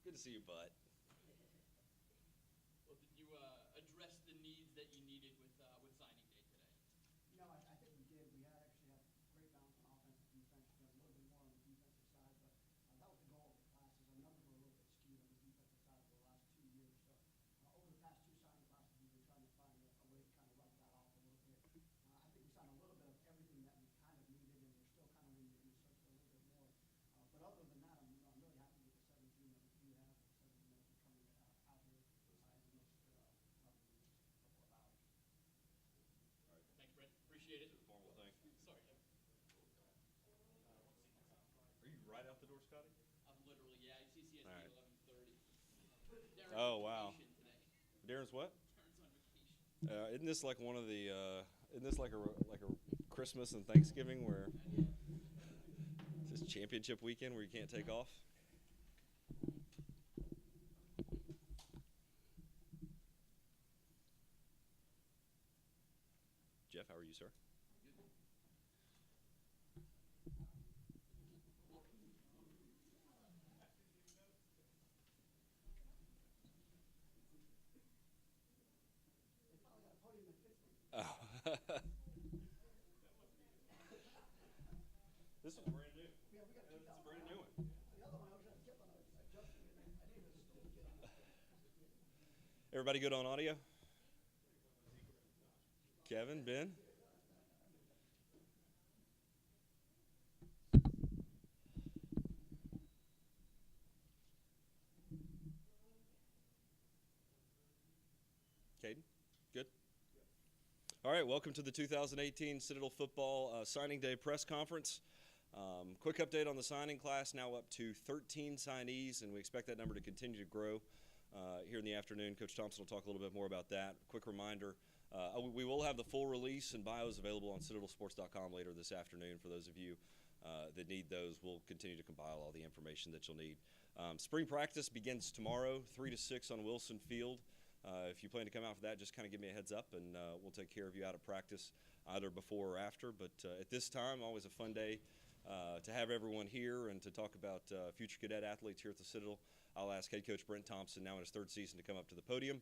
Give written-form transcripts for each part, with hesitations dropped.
Good to see you, bud. Well, did you address the needs that you needed with signing day today? I think we did. We actually had great balance on offense and defense. We had a little bit more on the defensive side, but that was the goal of the classes. Our numbers were a little bit skewed on the defensive side for the last 2 years. So over the past two signing classes, we've been trying to find a way to kind of rub that off a little bit. I think we signed a little bit of everything that we kind of needed, and we're still kind of in the search for a little bit more. But other than that, I'm really happy with the 17 that we do have, the 17 that will be coming out here in the next couple of hours. Thanks, Brent. Appreciate it. Formal thing. Sorry, Jeff. Are you right out the door, Scotty? I'm literally, yeah. CCSD All right. 11:30. Darren's Oh, on wow. vacation today. Darren's what? Darren's on vacation. Isn't this like one of the? Isn't this like a Christmas and Thanksgiving where it's this championship weekend where you can't take off? Jeff, how are you, sir? They finally got a podium that fits them. This is brand new. Yeah, we got to keep It's that a one. brand new one. The other one, I was trying to get one. I was adjusting it. I didn't even get on it. Everybody good on audio? Kevin, Ben? Caden? Good? All right, welcome to the 2018 Citadel Football Signing Day Press Conference. Quick update on the signing class, now up to 13 signees, and we expect that number to continue to grow here in the afternoon. Coach Thompson will talk a little bit more about that. Quick reminder, we will have the full release and bios available on citadelsports.com later this afternoon for those of you that need those. We'll continue to compile all the information that you'll need. Spring practice begins tomorrow, 3 to 6 on Wilson Field. If you plan to come out for that, just kind of give me a heads up, and we'll take care of you out of practice either before or after. But at this time, always a fun day to have everyone here and to talk about future cadet athletes here at the Citadel. I'll ask head coach Brent Thompson, now in his third season, to come up to the podium,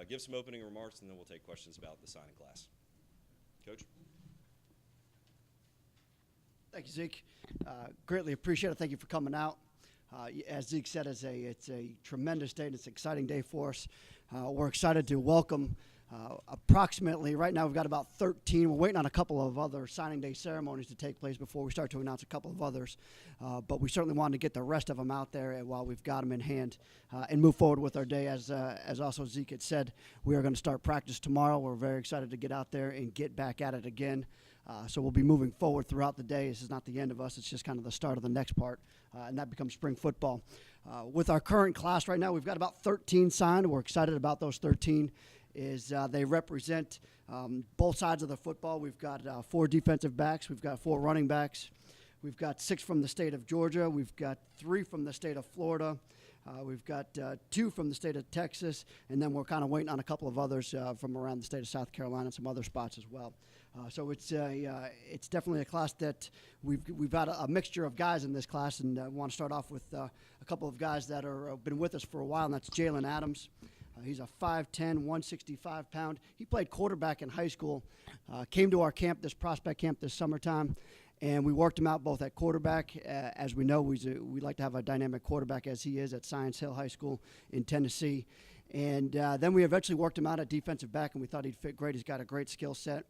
give some opening remarks, and then we'll take questions about the signing class. Coach? Thank you, Zeke. Greatly appreciate it. Thank you for coming out. As Zeke said, it's a tremendous day, and it's an exciting day for us. We're excited to welcome approximately, right now we've got about 13. We're waiting on a couple of other signing day ceremonies to take place before we start to announce a couple of others. But we certainly wanted to get the rest of them out there while we've got them in hand and move forward with our day. As also Zeke had said, we are going to start practice tomorrow. We're very excited to get out there and get back at it again. So we'll be moving forward throughout the day. This is not the end of us. It's just kind of the start of the next part, and that becomes spring football. With our current class right now, we've got about 13 signed. We're excited about those 13. They represent both sides of the football. We've got 4 defensive backs. We've got 4 running backs. We've got 6 from the state of Georgia. We've got 3 from the state of Florida. We've got 2 from the state of Texas, and then we're kind of waiting on a couple of others from around the state of South Carolina and some other spots as well. So it's definitely a class that we've got a mixture of guys in this class, and I want to start off with a couple of guys that are been with us for a while, and that's Jalen Adams. He's a 5'10", 165-pound. He played quarterback in high school, came to our camp, this prospect camp this summertime, and we worked him out both at quarterback. As we know, we like to have a dynamic quarterback as he is at Science Hill High School in Tennessee. And then we eventually worked him out at defensive back, and we thought he'd fit great. He's got a great skill set.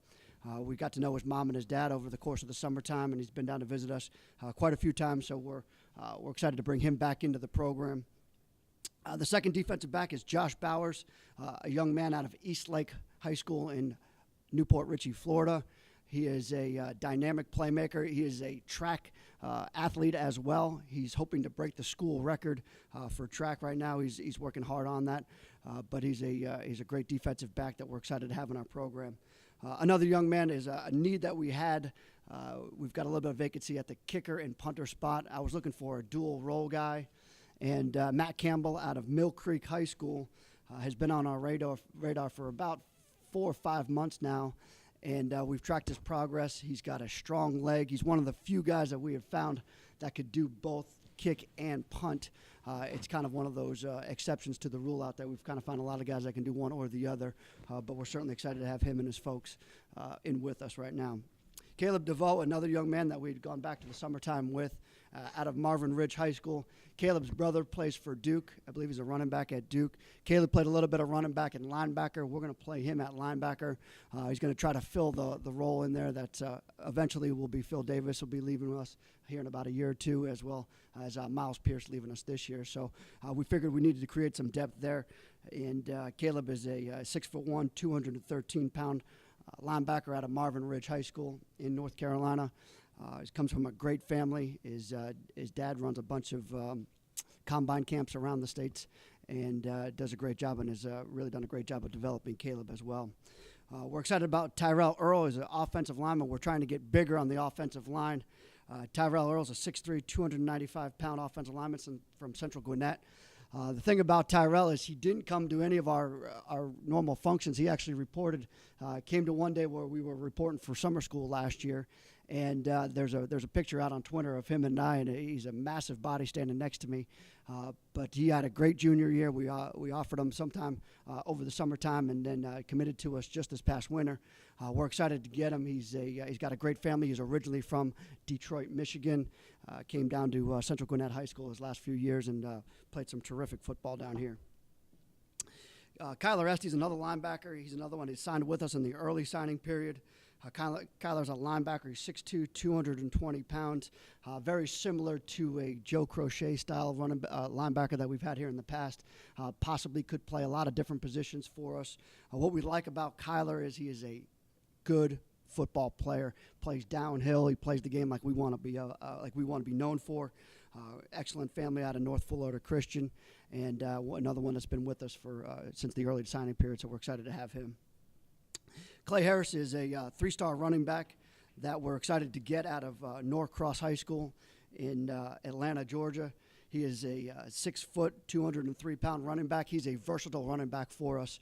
We got to know his mom and his dad over the course of the summertime, and he's been down to visit us quite a few times, so we're excited to bring him back into the program. The second defensive back is Josh Bowers, a young man out of East Lake High School in Newport Richey, Florida. He is a dynamic playmaker. He is a track athlete as well. He's hoping to break the school record for track right now. He's working hard on that, but he's a great defensive back that we're excited to have in our program. Another young man is a need that we had. We've got a little bit of vacancy at the kicker and punter spot. I was looking for a dual role guy. And Matt Campbell out of Mill Creek High School has been on our radar for about 4 or 5 months now, and we've tracked his progress. He's got a strong leg. He's one of the few guys that we have found that could do both kick and punt. It's kind of one of those exceptions to the rule out there. We've kind of found a lot of guys that can do one or the other, but we're certainly excited to have him and his folks in with us right now. Caleb DeVoe, another young man that we'd gone back to the summertime with out of Marvin Ridge High School. Caleb's brother plays for Duke. I believe he's a running back at Duke. Caleb played a little bit of running back and linebacker. We're going to play him at linebacker. He's going to try to fill the role in there that eventually will be Phil Davis will be leaving us here in about a year or two, as well as Miles Pierce leaving us this year. So we figured we needed to create some depth there. And Caleb is a 6'1", 213-pound linebacker out of Marvin Ridge High School in North Carolina. He comes from a great family. His dad runs a bunch of combine camps around the states and does a great job and has really done a great job of developing Caleb as well. We're excited about Tyrell Earl as an offensive lineman. We're trying to get bigger on the offensive line. Tyrell Earl is a 6'3", 295-pound offensive lineman from Central Gwinnett. The thing about Tyrell is he didn't come to any of our normal functions. He actually came to one day where we were reporting for summer school last year, and there's a picture out on Twitter of him and I, and he's a massive body standing next to me. But he had a great junior year. We offered him sometime over the summertime, and then committed to us just this past winter. We're excited to get him. He's got a great family. He's originally from Detroit, Michigan. Came down to Central Gwinnett High School his last few years and played some terrific football down here. Kyler Estey's another linebacker. He's another one. He signed with us in the early signing period. Kyler's a linebacker. He's 6'2", 220 pounds. Very similar to a Joe Crochet style linebacker that we've had here in the past. Possibly could play a lot of different positions for us. What we like about Kyler is he is a good football player. Plays downhill. He plays the game like we want to be known for. Excellent family out of North Florida Christian, and another one that's been with us since the early signing period. So we're excited to have him. Clay Harris is a three-star running back that we're excited to get out of Norcross High School in Atlanta, Georgia. He is a 6 foot, 203-pound running back. He's a versatile running back for us.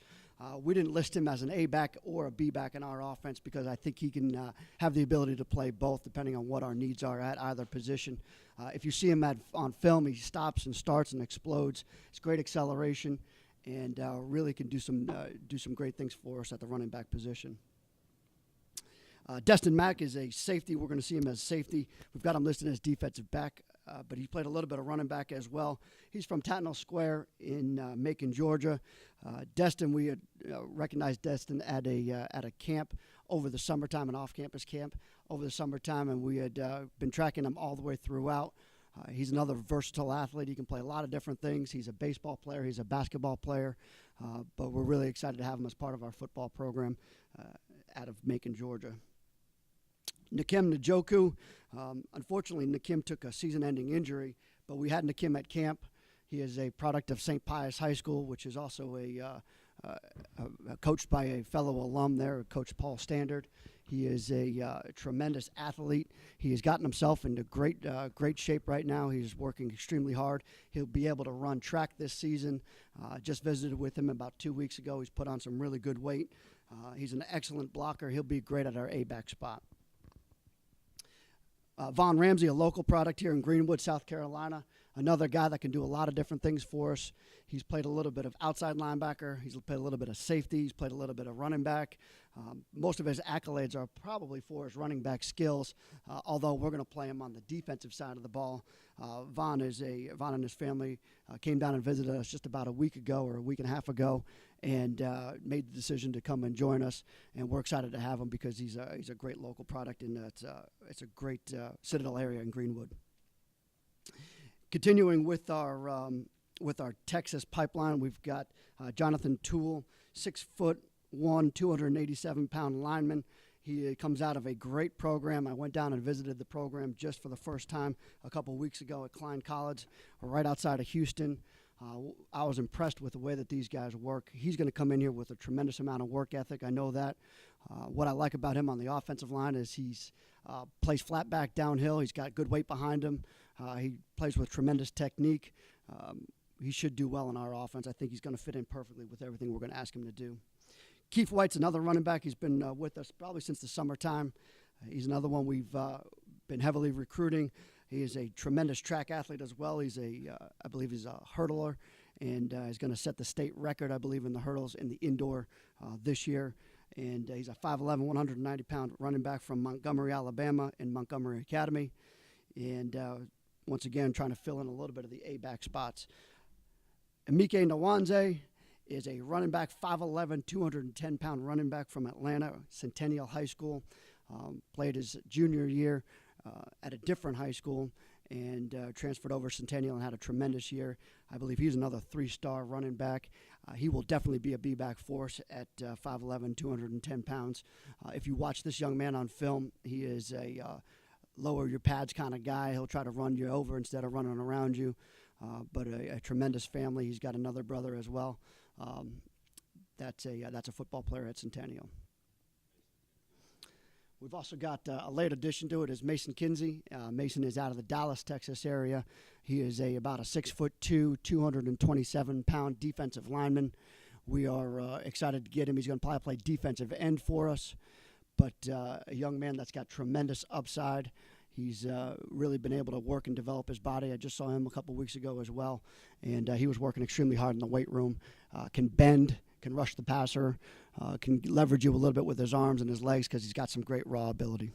We didn't list him as an A-back or a B-back in our offense because I think he can have the ability to play both depending on what our needs are at either position. If you see him on film, he stops and starts and explodes. It's great acceleration and really can do some great things for us at the running back position. Destin Mack is a safety. We're going to see him as safety. We've got him listed as defensive back, but he played a little bit of running back as well. He's from Tatnall Square in Macon, Georgia. Destin, we had recognized Destin at a camp over the summertime, an off-campus camp over the summertime, and we had been tracking him all the way throughout. He's another versatile athlete. He can play a lot of different things. He's a baseball player. He's a basketball player, but we're really excited to have him as part of our football program out of Macon, Georgia. Nakim Njoku. Unfortunately, Nakim took a season-ending injury, but we had Nakim at camp. He is a product of St. Pius High School, which is also coached by a fellow alum there, Coach Paul Standard. He is a tremendous athlete. He has gotten himself into great shape right now. He's working extremely hard. He'll be able to run track this season. Just visited with him about 2 weeks ago. He's put on some really good weight. He's an excellent blocker. He'll be great at our A-back spot. Von Ramsey, a local product here in Greenwood, South Carolina. Another guy that can do a lot of different things for us. He's played a little bit of outside linebacker. He's played a little bit of safety. He's played a little bit of running back. Most of his accolades are probably for his running back skills, although we're going to play him on the defensive side of the ball. Von and his family came down and visited us just about a week ago or a week and a half ago and made the decision to come and join us. And we're excited to have him because he's a great local product, and it's a great Citadel area in Greenwood. Continuing with our Texas pipeline, we've got Jonathan Toole, 6'1", 287-pound lineman. He comes out of a great program. I went down and visited the program just for the first time a couple weeks ago at Klein College, right outside of Houston. I was impressed with the way that these guys work. He's going to come in here with a tremendous amount of work ethic. I know that. What I like about him on the offensive line is he's plays flat back downhill. He's got good weight behind him. He plays with tremendous technique. He should do well in our offense. I think he's going to fit in perfectly with everything we're going to ask him to do. Keith White's another running back. He's been with us probably since the summertime. He's another one we've been heavily recruiting. He is a tremendous track athlete as well. He's I believe he's a hurdler, and he's going to set the state record, I believe, in the hurdles in the indoor this year. And he's a 5'11", 190-pound running back from Montgomery, Alabama, in Montgomery Academy. And once again, trying to fill in a little bit of the A-back spots. Emike Nwanze is a running back, 5'11", 210-pound running back from Atlanta, Centennial High School. Played his junior year at a different high school and transferred over Centennial and had a tremendous year. I believe he's another 3-star running back. He will definitely be a B-back force at 5'11", 210 pounds. If you watch this young man on film, he is a lower your pads kind of guy. He'll try to run you over instead of running around you, but a tremendous family. He's got another brother as well. That's a football player at Centennial. We've also got a late addition to it is Mason Kinsey. Mason is out of the Dallas, Texas area. He is about a 6'2", 227-pound defensive lineman. We are excited to get him. He's going to probably play defensive end for us, but a young man that's got tremendous upside. He's really been able to work and develop his body. I just saw him a couple weeks ago as well, and he was working extremely hard in the weight room. Can bend, can rush the passer, can leverage you a little bit with his arms and his legs because he's got some great raw ability.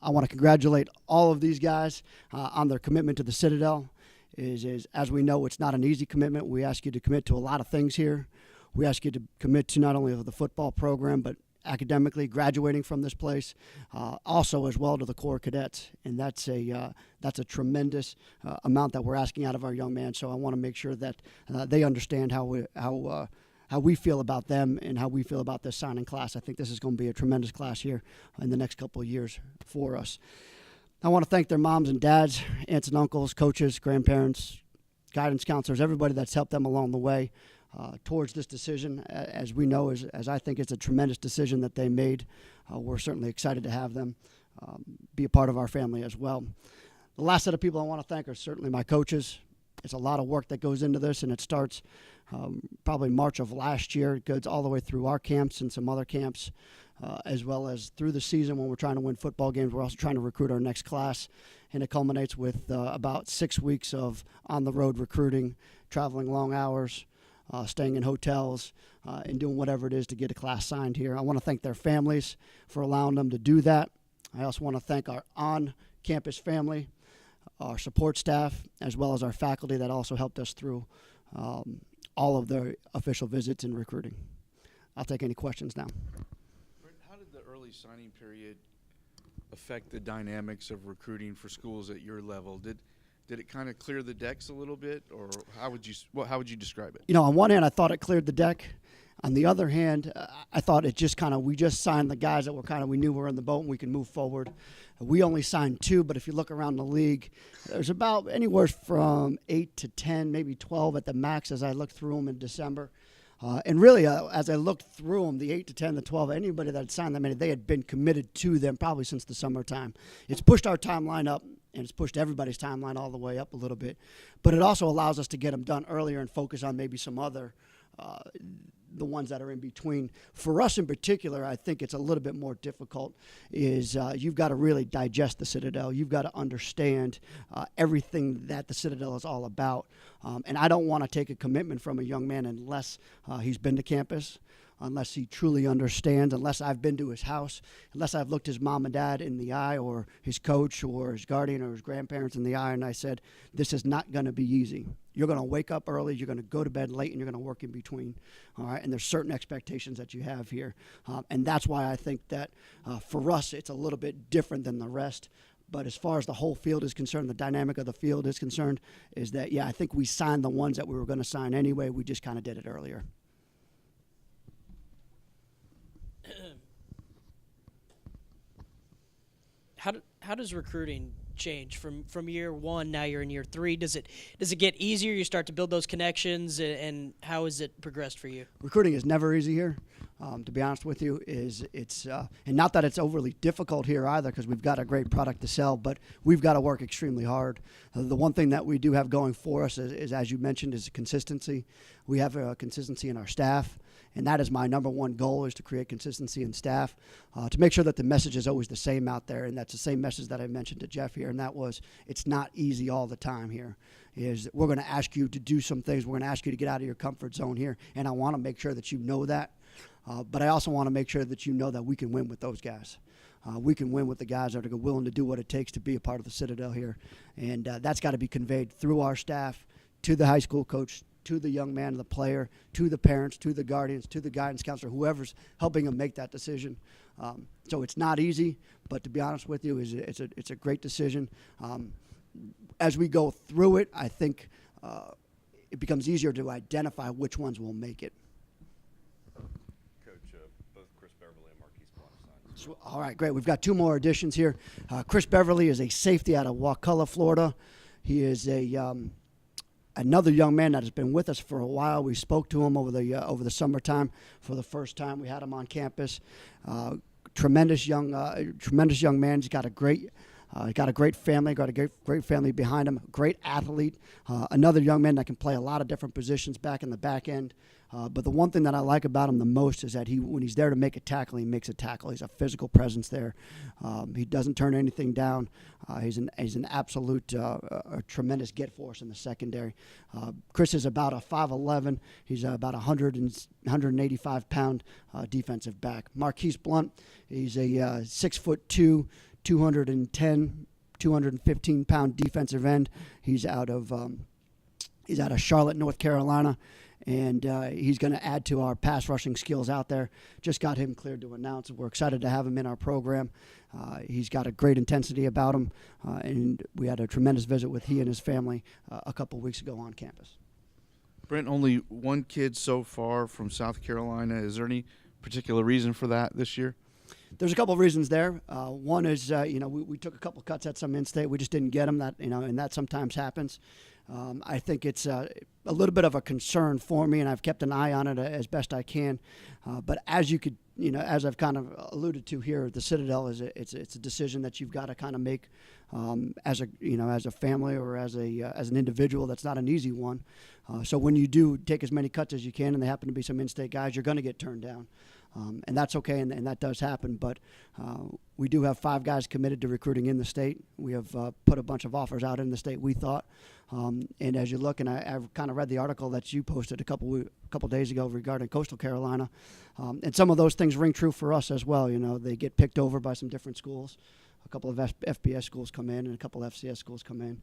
I want to congratulate all of these guys on their commitment to the Citadel. As we know, it's not an easy commitment. We ask you to commit to a lot of things here. We ask you to commit to not only the football program, but academically graduating from this place, also as well to the Corps Cadets, and that's a tremendous amount that we're asking out of our young man. So I want to make sure that they understand how we feel about them and how we feel about this signing class. I think this is going to be a tremendous class here in the next couple of years for us. I want to thank their moms and dads, aunts and uncles, coaches, grandparents, guidance counselors, everybody that's helped them along the way towards this decision. As we know, as I think it's a tremendous decision that they made. We're certainly excited to have them be a part of our family as well. The last set of people I want to thank are certainly my coaches. It's a lot of work that goes into this, and it starts probably March of last year. It goes all the way through our camps and some other camps, as well as through the season when we're trying to win football games. We're also trying to recruit our next class, and it culminates with about 6 weeks of on-the-road recruiting, traveling long hours, staying in hotels, and doing whatever it is to get a class signed here. I want to thank their families for allowing them to do that. I also want to thank our on-campus family, our support staff, as well as our faculty that also helped us through all of the official visits and recruiting. I'll take any questions now. How did the early signing period affect the dynamics of recruiting for schools at your level? Did it kind of clear the decks a little bit, or how would you describe it? You know, on one hand, I thought it cleared the deck. On the other hand, I thought it just we just signed the guys that we knew were in the boat and we can move forward. We only signed 2, but if you look around the league, there's about anywhere from 8 to 10, maybe 12 at the max as I looked through them in December. And really, as I looked through them, the 8 to 10, the 12, anybody that had signed them, they had been committed to them probably since the summertime. It's pushed our timeline up, and it's pushed everybody's timeline all the way up a little bit. But it also allows us to get them done earlier and focus on maybe some other the ones that are in between. For us in particular, I think it's a little bit more difficult is you've got to really digest the Citadel. You've got to understand everything that the Citadel is all about. And I don't want to take a commitment from a young man unless he's been to campus, unless he truly understands, unless I've been to his house, unless I've looked his mom and dad in the eye or his coach or his guardian or his grandparents in the eye, and I said, this is not going to be easy. You're going to wake up early, you're going to go to bed late, and you're going to work in between. All right, and there's certain expectations that you have here. And that's why I think that for us it's a little bit different than the rest. But as far as the whole field is concerned, the dynamic of the field is concerned, is that, yeah, I think we signed the ones that we were going to sign anyway. We just kind of did it earlier. How does recruiting change from year one? Now you're in year 3. Does it get easier? You start to build those connections, and how has it progressed for you? Recruiting is never easy here. To be honest with you, it's and not that it's overly difficult here either, because we've got a great product to sell, but we've got to work extremely hard. The one thing that we do have going for us is as you mentioned, is consistency. We have consistency in our staff, And that is my number one goal, is to create consistency in staff, to make sure that the message is always the same out there. And that's the same message that I mentioned to Jeff here, and that was, it's not easy all the time here. Is we're going to ask you to do some things. We're going to ask you to get out of your comfort zone here. And I want to make sure that you know that. But I also want to make sure that you know that we can win with those guys. We can win with the guys that are willing to do what it takes to be a part of the Citadel here. And that's got to be conveyed through our staff, to the high school coach, to the young man, the player, to the parents, to the guardians, to the guidance counselor, whoever's helping them make that decision. So it's not easy, but to be honest with you, it's a great decision. As we go through it, I think it becomes easier to identify which ones will make it. Coach, both Chris Beverly and Marquise Blunt signed. All right, great. We've got two more additions here. Chris Beverly is a safety out of Wakulla, Florida. He is another young man that has been with us for a while. We spoke to him over the summertime for the first time. We had him on campus. Tremendous young man. He's got a great family. Got a great family behind him. Great athlete. Another young man that can play a lot of different positions back in the back end. But the one thing that I like about him the most is that when he's there to make a tackle, he makes a tackle. He's a physical presence there. He doesn't turn anything down. He's an absolute a tremendous get for us in the secondary. Chris is about a 5'11". He's about 185-pound defensive back. Marquise Blunt, he's a 6'2", 215-pound defensive end. He's out of Charlotte, North Carolina. And he's going to add to our pass rushing skills out there. Just got him cleared to announce. We're excited to have him in our program. He's got a great intensity about him, and we had a tremendous visit with he and his family a couple weeks ago on campus. Brent, only one kid so far from South Carolina. Is there any particular reason for that this year? There's a couple of reasons there. One is, we took a couple cuts at some in-state. We just didn't get them. And that sometimes happens. I think it's a little bit of a concern for me, and I've kept an eye on it as best I can. But as you could, as I've kind of alluded to here, the Citadel it's a decision that you've got to kind of make as a family or as an individual. That's not an easy one. So when you do take as many cuts as you can, and they happen to be some in-state guys, you're going to get turned down. And that's okay, and that does happen. But we do have 5 guys committed to recruiting in the state. We have put a bunch of offers out in the state, we thought. And as you look, and I've kind of read the article that you posted a couple days ago regarding Coastal Carolina. And some of those things ring true for us as well. They get picked over by some different schools. A couple of FBS schools come in, and a couple of FCS schools come in.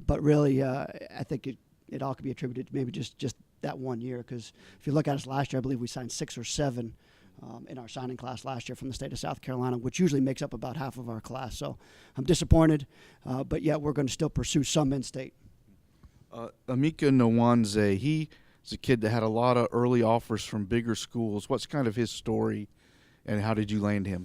But really, I think it all could be attributed to maybe just that 1 year. Because if you look at us last year, I believe we signed 6 or 7 in our signing class last year from the state of South Carolina, which usually makes up about half of our class. So I'm disappointed, but yet we're going to still pursue some in-state. Emeka Nwanze, he is a kid that had a lot of early offers from bigger schools. What's kind of his story, and how did you land him?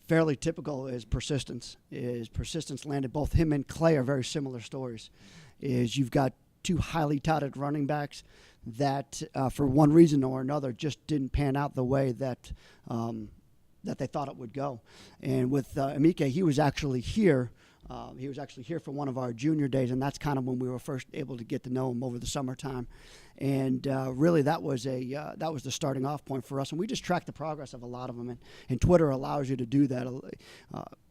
Fairly typical is persistence. Landed. Both him and Clay are very similar stories. You've got 2 highly touted running backs that for one reason or another just didn't pan out the way that they thought it would go. And with Emeka, he was actually here. He was actually here for one of our junior days, and that's kind of when we were first able to get to know him over the summertime. And really, that was the starting off point for us. And we just tracked the progress of a lot of them. And Twitter allows you to do that.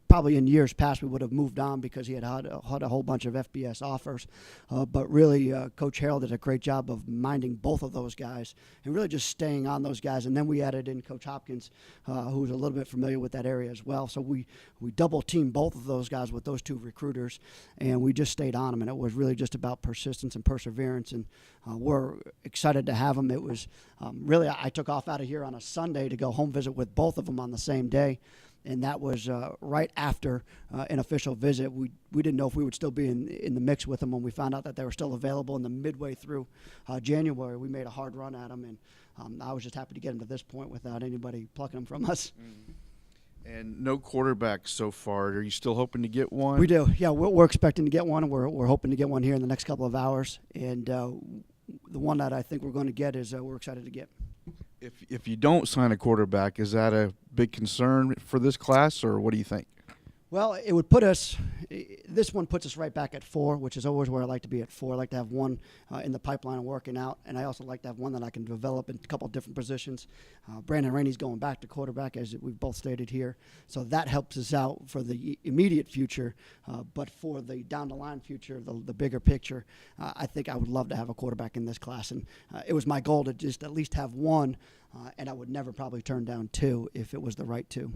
Probably in years past we would have moved on because he had a whole bunch of FBS offers. But really, Coach Harrell did a great job of minding both of those guys and really just staying on those guys. And then we added in Coach Hopkins, who's a little bit familiar with that area as well. So we double-teamed both of those guys with those 2 recruiters, and we just stayed on them. And it was really just about persistence and perseverance. And we're excited to have them. It was really, I took off out of here on a Sunday to go home visit with both of them on the same day. And that was right after an official visit. We didn't know if we would still be in the mix with them when we found out that they were still available. In the midway through January, we made a hard run at them, and I was just happy to get them to this point without anybody plucking them from us. And no quarterback so far. Are you still hoping to get one? We do. Yeah, we're expecting to get one, and we're hoping to get one here in the next couple of hours. And the one that I think we're going to get is we're excited to get. If you don't sign a quarterback, is that a big concern for this class, or what do you think? Well, it would put us – This one puts us right back at 4, which is always where I like to be at 4. I like to have one in the pipeline and working out, and I also like to have one that I can develop in a couple of different positions. Brandon Rainey's going back to quarterback, as we've both stated here, so that helps us out for the immediate future, but for the down-the-line future, the bigger picture, I think I would love to have a quarterback in this class, and it was my goal to just at least have one, and I would never probably turn down 2 if it was the right 2.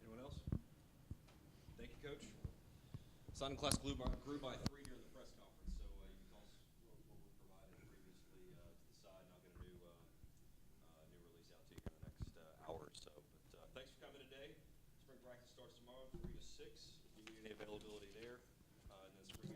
Anyone else? Thank you, Coach. Signing class grew by 3 during the press conference, so you can tell us what we provided previously to the side, and I'll get a new release out to you in the next hour or so. But thanks for coming today. Spring practice starts tomorrow, 3 to 6. If you need any availability there, and then spring